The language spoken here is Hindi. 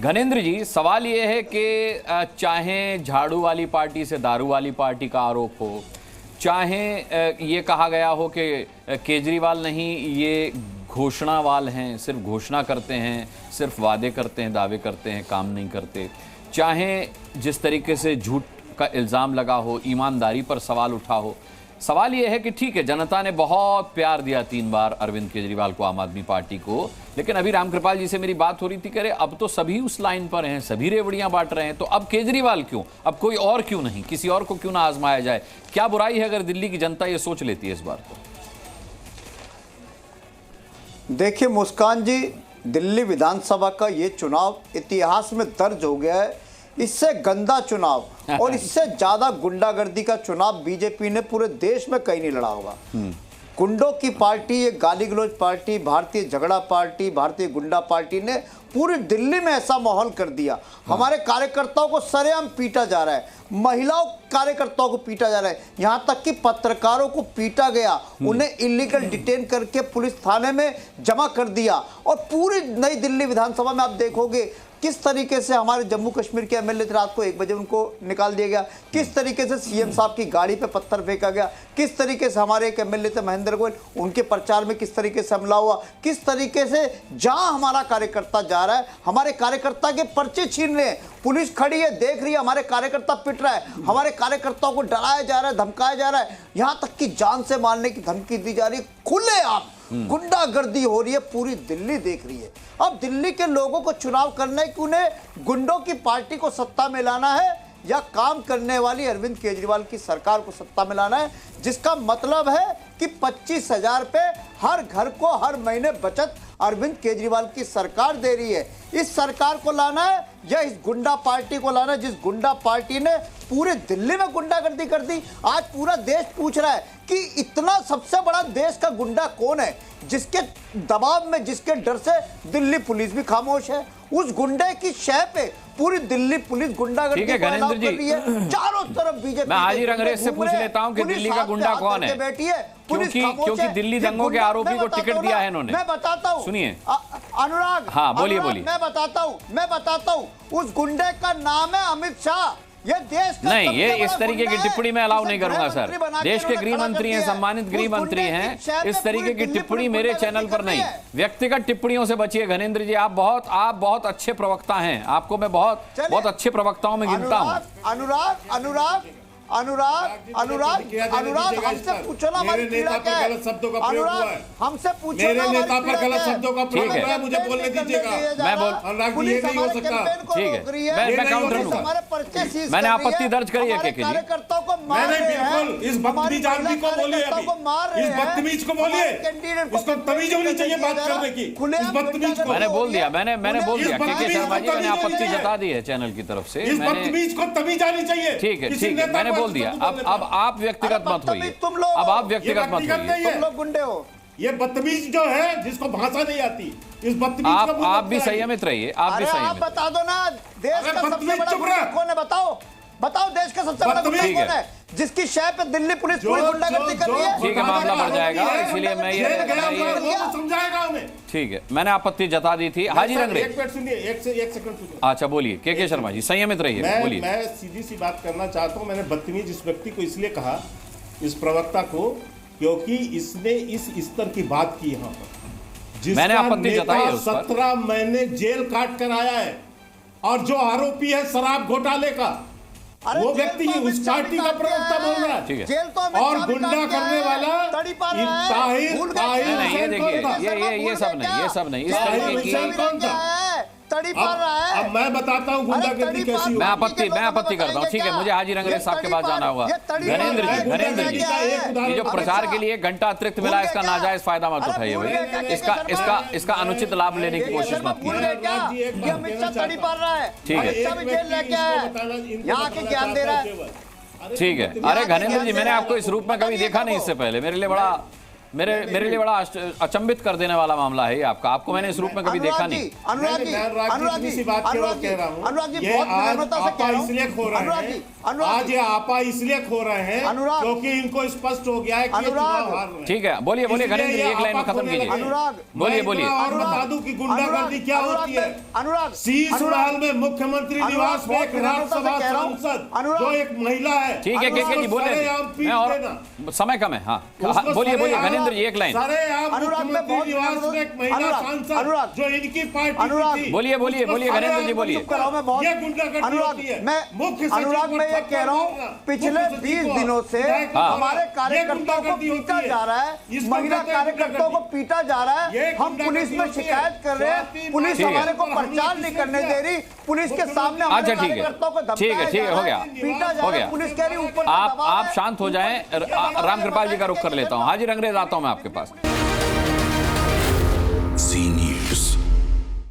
घनेंद्र जी, सवाल ये है कि चाहे झाड़ू वाली पार्टी से दारू वाली पार्टी का आरोप हो, चाहे ये कहा गया हो कि केजरीवाल नहीं ये घोषणावाल हैं, सिर्फ घोषणा करते हैं, सिर्फ वादे करते हैं, दावे करते हैं, काम नहीं करते, चाहे जिस तरीके से झूठ का इल्ज़ाम लगा हो, ईमानदारी पर सवाल उठा हो, सवाल यह है कि ठीक है, जनता ने बहुत प्यार दिया 3 बार अरविंद केजरीवाल को, आम आदमी पार्टी को, लेकिन अभी रामकृपाल जी से मेरी बात हो रही थी, करे अब तो सभी उस लाइन पर हैं, सभी रेवड़ियां बांट रहे हैं, तो अब केजरीवाल क्यों, अब कोई और क्यों नहीं, किसी और को क्यों ना आजमाया जाए? क्या बुराई है अगर दिल्ली की जनता ये सोच लेती है इस बार? तो देखिए मुस्कान जी, दिल्ली विधानसभा का ये चुनाव इतिहास में दर्ज हो गया है। इससे गंदा चुनाव और इससे ज्यादा गुंडागर्दी का चुनाव बीजेपी ने पूरे देश में कहीं नहीं लड़ा होगा। गुंडों की पार्टी, ये गाली गलौज पार्टी, भारतीय झगड़ा पार्टी, भारतीय गुंडा पार्टी ने पूरी दिल्ली में ऐसा माहौल कर दिया। हमारे कार्यकर्ताओं को सरेआम पीटा जा रहा है, महिलाओं कार्यकर्ताओं को पीटा जा रहा है, यहां तक कि पत्रकारों को पीटा गया, उन्हें इलीगल डिटेन करके पुलिस थाने में जमा कर दिया। और पूरी नई दिल्ली विधानसभा में आप देखोगे किस तरीके से हमारे जम्मू कश्मीर के एमएलए थे, रात को 1 बजे उनको निकाल दिया गया, किस तरीके से सीएम साहब की गाड़ी पे पत्थर फेंका गया, किस तरीके से हमारे एक एमएलए थे महेंद्र गोयल, उनके प्रचार में किस तरीके से हमला हुआ, किस तरीके से जहां हमारा कार्यकर्ता जा रहा है हमारे कार्यकर्ता के पर्चे छीन रहे हैं, पुलिस खड़ी है देख रही है, हमारे कार्यकर्ता पिट रहा है, हमारे कार्यकर्ताओं को डराया जा रहा है, धमकाया जा रहा है, यहां तक कि जान से मारने की धमकी दी जा रही है, खुलेआम गुंडागर्दी हो रही है, पूरी दिल्ली देख रही है। अब दिल्ली के लोगों को चुनाव करना है कि उन्हें गुंडों की पार्टी को सत्ता में लाना है या काम करने वाली अरविंद केजरीवाल की सरकार को सत्ता में लाना है, जिसका मतलब है कि 25,000 पे हर घर को हर महीने बचत अरविंद केजरीवाल की सरकार दे रही है। इस सरकार को लाना है या इस गुंडा पार्टी को लाना है, जिस गुंडा पार्टी ने पूरे दिल्ली में गुंडागर्दी कर दी। आज पूरा देश पूछ रहा है कि इतना सबसे बड़ा देश का गुंडा कौन है, जिसके दबाव में, जिसके डर से दिल्ली पुलिस भी खामोश है। उस गुंडे की शय पे पूरी दिल्ली पुलिस गुंडागर्दी कर रही है, चारों तरफ बीजेपी। मैं हाजी रंगरेज से पूछ लेता हूं कि दिल्ली का गुंडा कौन है, बैठी है, क्योंकि दिल्ली दंगों के आरोपी को टिकट दिया है इन्होंने। मैं बताता हूं, सुनिए अनुराग, हाँ बोलिए बोलिए। मैं बताता हूं, उस गुंडे का नाम है अमित शाह। ये देश का नहीं, ये इस तरीके की टिप्पणी मैं अलाउ नहीं करूंगा सर। देश के गृह मंत्री हैं, सम्मानित गृह मंत्री हैं, इस तरीके की टिप्पणी मेरे चैनल पर नहीं। व्यक्तिगत टिप्पणियों से बचिए घनेंद्र जी, आप बहुत अच्छे प्रवक्ता हैं, आपको मैं बहुत अच्छे प्रवक्ताओं में गिनता हूं। अनुराग हमसे पूछो ना, हमारी पीड़ा क्या है? अनुराग हमसे पूछो ना, मेरे नेता पर गलत शब्दों का प्रयोग हुआ है, मुझे बोलने दीजिएगा। मैं बोल, अनुराग जी ये नहीं हो सकता। ठीक है, मैं काउंटर लूंगा। मैंने आपत्ति दर्ज करी है के कार्यकर्ताओं को मैंने बिल्कुल इस बदतमीज आदमी को बोलिए, इस बदतमीज को बोलिए, उसको तमीज होनी चाहिए बात करने की। इस बदतमीज को मैंने बोल दिया, मैंने बोल दिया के शर्मा जी, मैंने आपत्ति जता दी है चैनल की तरफ से। इस बदतमीज को तमीज आनी चाहिए। ठीक है, मैंने बोल दिया। अब आप व्यक्तिगत मत होइए, अब आप व्यक्तिगत मत होइए, तुम लोग गुंडे हो। ये बदतमीज जो है, जिसको भाषा नहीं आती, इस बदतमीज आप भी संयमित रहिए, आप भी संयमित। आप बता दो ना, देश का सबसे बड़ा गुंडा कौन है? बताओ देश का सबसे बड़ा गुंडा कौन है, जिसकी शय पे दिल्ली पुलिस पूरी गुंडागर्दी कर रही है? ठीक है, मामला बढ़ जाएगा, इसलिए मैं ये समझाएगा उन्हें। ठीक है, मैंने आपत्ति जता दी थी। हाजी रंगरेज, एक मिनट सुनिए, एक सेकंड सुनिए। अच्छा बोलिए के शर्मा जी, संयमित रहिए, बोलिए। मैं सीधी सी बात करना चाहता हूं। मैंने बदतमीज इस व्यक्ति को इसलिए कहा, इस प्रवक्ता को, क्योंकि इसने इस स्तर की बात की यहाँ पर, मैंने आपत्ति जताई है उस पर। 17 महीने जेल काट कर आया है, और जो आरोपी है शराब घोटाले का, वो व्यक्ति उस पार्टी का प्रवक्ता बोल रहा है। ठीक है, और गुंडा करने वाला ताहिर ये देखिए, ये सब नहीं इस तरीके की तड़ी पड़ रहा है। अब मैं बताता हूँ गुंडागर्दी कैसी होगी। मैं आपत्ति करता हूँ। ठीक है, मुझे हाजी रंगरेज साहब के पास जाना होगा। घनेंद्र जी, ये जो प्रचार के लिए घंटा अतिरिक्त मिला, इसका नाजायज फायदा मत उठाइए भाई, इसका अनुचित लाभ लेने की कोशिश मत कीजिए। ठीक है, यहाँ के ज्ञान दे रहा है। ठीक है। अरे घनेंद्र जी, मैंने आपको इस रूप में कभी देखा नहीं इससे पहले, मेरे लिए बड़ा मेरे लिए बड़ा अचंभित कर देने वाला मामला है ये आपका। आपको मैंने इस रूप में कभी देखा नहीं। अनुराग जी, अनुराग जी, बात कह रहा हूं, अनुराग जी, ये बहुत विनम्रता से कह रहा हूं। इसलिए खो रहे अनुराग हैं, जी, अनुराग आज ये आपा इसलिए खो रहे हैं अनुराग, क्योंकि इनको स्पष्ट हो गया है कि ये अनुराग, चुनाव हार रहे हैं। ठीक है, बोलिए बोलिए इसलिए घनेंद्र जी, ये एक लाइन में आपा खत्म खोने कीजिए। लगे। अनुराग, बोलिए मैं बोलिए। इतना और बता दूं कि गुंडागर्दी क्या होती है। अनुराग, शीश महल में मुख्यमंत्री निवास में एक राज्यसभा सांसद जो एक महिला है, ठीक है, के जी बोले सरेआम पीट देना। समय कम है। हाँ बोलिए बोलिए घनेंद्र जी, एक लाइन। सरेआम मुख्यमंत्री निवास में एक महिला सांसद जो इनकी पार्टी की थी। बोलिए बोलिए बोलिए घनेंद्र जी, बोलिए। ये गुंडागर्दी होती है। मुख्य सचिव अनुराग, को मैं ये कह रहा हूँ, थप्पड़ पिछले मारना, मुख्य 20 सचिव को दिनों से हमारे कार्यकर्ताओं को पीटा जा रहा है, महिला कार्यकर्ताओं को पीटा जा रहा है। हम पुलिस में शिकायत कर रहे हैं, पुलिस हमारे को प्रचार नहीं करने दे रही, पुलिस के सामने हमारे अच्छा, ठीक है। कार्यकर्ताओं को ठीक है, धमकाया ठीक है, जा हो रहा गया, है, पीटा जा हो रहा है, गया। पुलिस कह रही ऊपर से आप दबाव है। शांत हो जाएं। राम कृपाल जी का रुख कर लेता हूं। हाजी रंगरेज आता हूं मैं आपके पास।